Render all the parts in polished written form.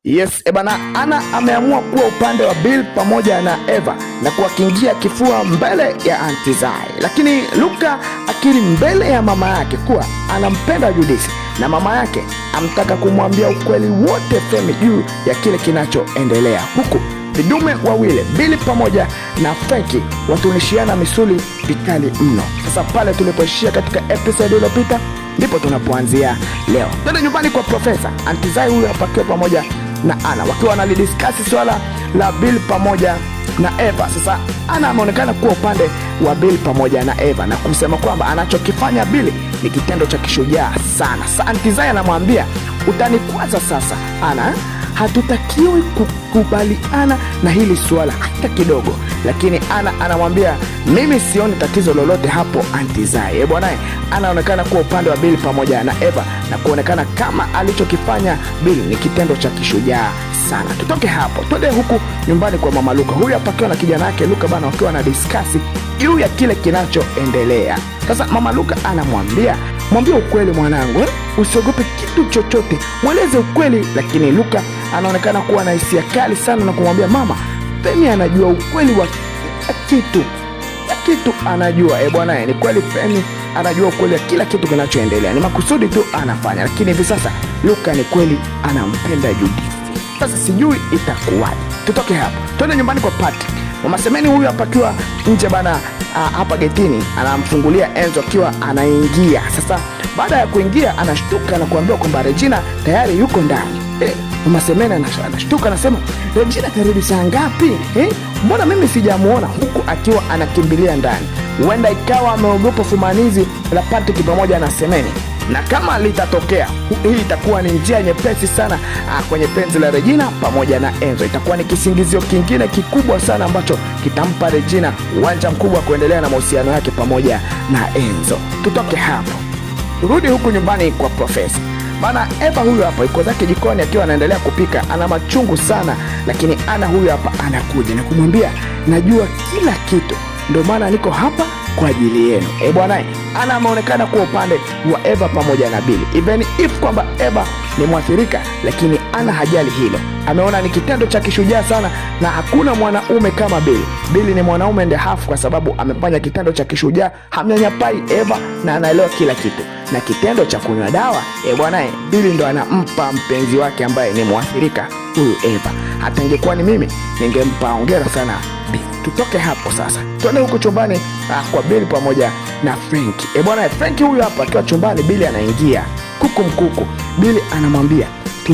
Yes, ebana, Ana ameamua kuwa upande wa Bill pamoja na Eva na kuwakingia kifua mbele ya Auntie Zai. Lakini Luka akiri mbele ya mama yake kuwa anampenda Judith na mama yake amtaka kumwambia ukweli wote Femi juu ya kile kinachoendelea, huku vidume wawili Bill pamoja na Frankie watunishiana misuli vikali mno. Sasa pale tulipoishia katika episode iliyopita ndipo tunapoanzia leo. Twende nyumbani kwa Profesa. Auntie Zai huyu hapa pamoja na Ana wakiwa wanalidiskasi swala la Bill pamoja na Eva. Sasa Ana ameonekana kuwa upande wa Bill pamoja na Eva na kusema kwamba anachokifanya Bill ni kitendo cha kishujaa sana. Sasa Auntie Zai anamwambia, utanikwaza sasa Ana, hatutakiwi kukubaliana na hili swala hata kidogo. Lakini Ana anamwambia, mimi sioni tatizo lolote hapo Auntie Zai. Bwana, anaonekana kuwa upande wa Bill pamoja na Eva na kuonekana kama alichokifanya Bill ni kitendo cha kishujaa sana. Tutoke hapo twende huku nyumbani kwa mama Luka. Huyu hapa akiwa na kijana yake Luka bana, wakiwa na discuss juu ya kile kinachoendelea. Sasa mama Luka anamwambia, mwambie ukweli mwanangu, usiogope kitu chochote, mweleze ukweli. Lakini Luka anaonekana kuwa na hisia kali sana na kumwambia, mama, Femi anajua ukweli wa kitu anajua. Bwana, ni kweli Femi anajua ukweli wa kila kitu kinachoendelea, ni makusudi tu anafanya. Lakini hivi sasa Luka ni kweli anampenda Judith. Sasa sijui itakuwaje. Tutoke hapo twende nyumbani kwa Patrick. Mama Semeni huyu hapa akiwa nje bana, hapa getini anamfungulia Enzo akiwa anaingia. Sasa baada ya kuingia anashtuka na kuambiwa kwamba Regina tayari yuko ndani. Mama Semeni anashtuka anasema, Regina karudi saa ngapi? Mbona mimi sijamuona? Huku akiwa anakimbilia ndani. Huenda ikawa ameogopa fumanizi la Patrick pamoja na Semeni, na kama litatokea hii itakuwa ni njia nyepesi sana kwenye penzi la Regina pamoja na Enzo. Itakuwa ni kisingizio kingine kikubwa sana ambacho kitampa Regina uwanja mkubwa kuendelea na mahusiano yake pamoja na Enzo. Tutoke hapo turudi huku nyumbani kwa Profesa bana. Eva huyu hapa yuko zake jikoni akiwa anaendelea kupika, ana machungu sana. Lakini Ana huyu hapa anakuja na kumwambia, najua kila kitu, ndio maana niko hapa kwa ajili yenu. Bwana, Ana ameonekana kuwa upande wa Eva pamoja na Bill, even if kwamba Eva ni mwathirika, lakini Ana hajali hilo. Ameona ni kitendo cha kishujaa sana, na hakuna mwanaume kama Bill. Bill ni mwanaume ndiye hafu, kwa sababu amefanya kitendo cha kishujaa, hamnyanyapai Eva na anaelewa kila kitu. Na kitendo cha kunywa dawa, bwana, Bill ndo anampa mpenzi wake ambaye ni mwathirika huyu Eva. Hata ingekuwa ni mimi ningempa hongera sana Bill. Tutoke hapo sasa tuende huko chumbani kwa Bill pamoja na Frankie. Bwana, Frankie huyu hapa akiwa chumbani, Bill anaingia kuku mkuku. Bill anamwambia,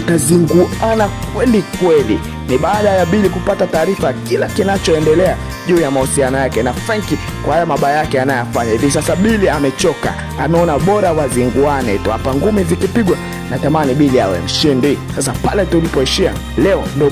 tutazinguana kweli kweli. Ni baada ya Bill kupata taarifa kila kinachoendelea juu ya mahusiano yake na Frankie kwa haya mabaya yake anayofanya. Hivi sasa Bill amechoka, ameona bora wazinguane tu. Hapa ngumi zikipigwa natamani Bill awe mshindi. Sasa pale tulipoishia leo ndio